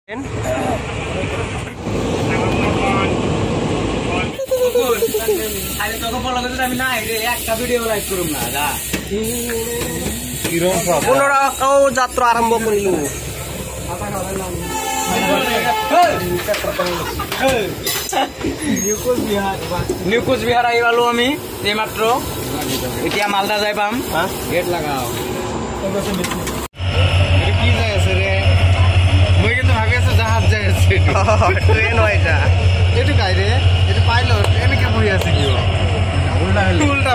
Ini Coachbihar ahi palu ami ei matro etia Malda jai pam gate lagao ki jai ase re moi kintu bhabi asu jahaz jai ase train hoita etu kai re etu pilot ene ke boi ase ki ulta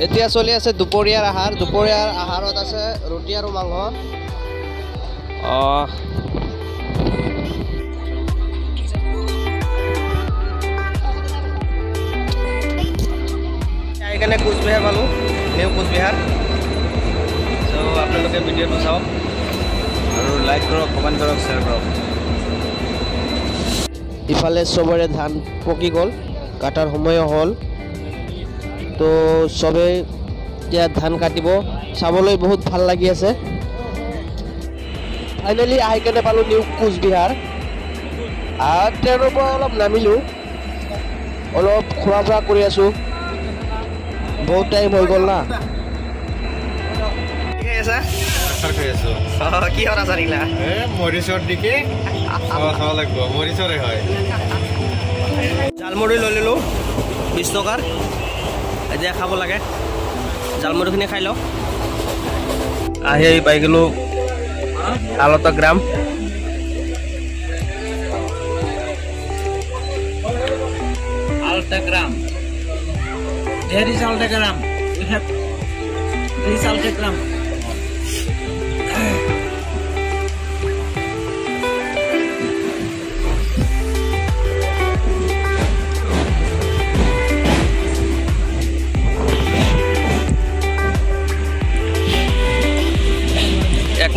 এতিয়া চলি আছে দুপৰীয়াৰ আহাৰত আছে ৰুটি আৰু মাংস এইখানে কোচবিহাৰ পালো নিউ কোচবিহাৰ সো আপোনালোকে ভিডিঅ'টো চাওক আৰু লাইক কৰক কমেণ্ট কৰক শ্বেয়াৰ কৰক ইফালে চবৰে ধান পকি গ'ল কাটাৰ সময় হ'ল তো সবে এতিয়া ধান কাটিব চাবলৈ বহুত ভাল লাগি আছে ফাইনালি আহি কেনে পালো নিউ কোচবিহাৰ ট্ৰেইনৰ পৰা অলপ নামিলো অলপ খোৱা বোৱা কৰি আছো বহুত টাইম হৈ গ'ল না কি আছে আচাৰ খাই আছো কি হৰ আচাৰ ইলা মৰিচৰ দিকে খাওয়া লাগব মৰিচৰে হয় জালমুড়ি লৈ ললো 20 টকাৰ এতিয়া খাব লাগে জালমুড়িখিনি খাই লওঁ আহি পাই গলো আলতা গ্ৰাম there is altagram we have this altagram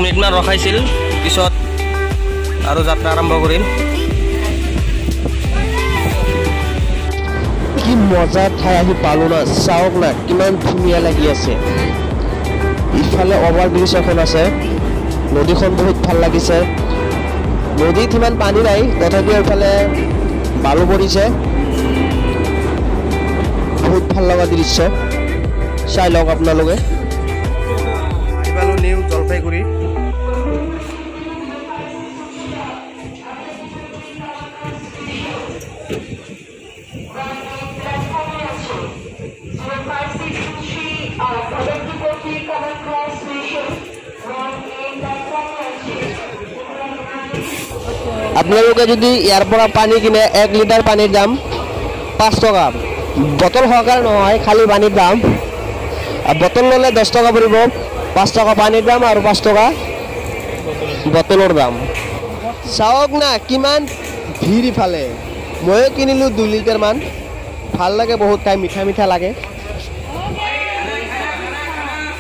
minute মান ৰখাইছিল পিছত আৰু যাত্ৰা আৰম্ভ কৰিল কি মজা ঠাই আহি পালো না চাওক না কিমান ধুনীয়া লাগি আছে ইফালে অভাৰ ব্ৰিজ এখন আছে নদীখন বহুত ভাল লাগিছে নদীত ইমান পানী নাই তথাপিও ইফালে বালু পৰিছে বহুত ভাল লগা দৃশ্য চাই লওক আপোনালোকে নিউ জলপাইগুৰি আপোনালোকে যদি ইয়াৰ পৰা পানী কিনে 1 লিটাৰ পানীৰ দাম 5 টকা বটল সহকাৰে নহয় খালি পানীৰ দাম বটল ল'লে 10 টকা পৰিব 5 টকা পানীৰ দাম আৰু 5 টকা বটলৰ দাম চাওক না কিমান ভিৰ ইফালে ময়ো কিনিলো 2 লিটাৰ মান ভাল লাগে বহুত খাই মিঠা মিঠা লাগে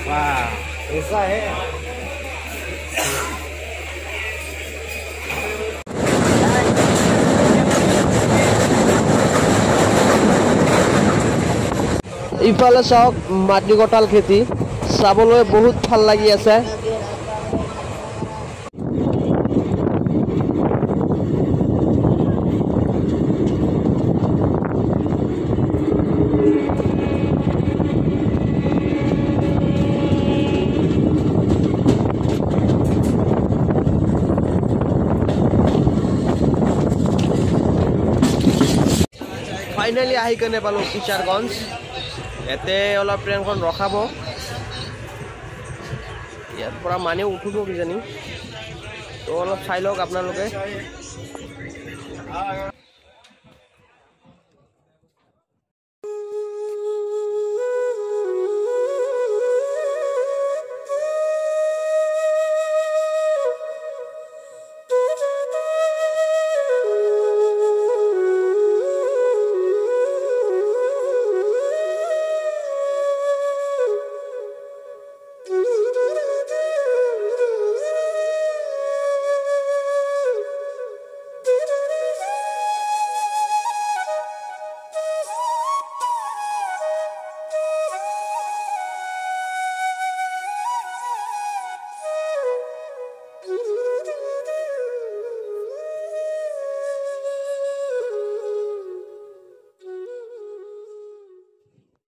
वाह ऐसा है ইফালে চাওক মাটি কঁঠাল খেতি চাবলৈ বহুত ভাল লাগি আছে ফাইনালি আহি কেনে পালো কিশাৰগঞ্জ এতে অলপ ট্ৰেইনখন ৰখাব ইয়াৰ পৰা মানে উঠিব কিজানি তো অলপ চাই লওক আপোনালোকে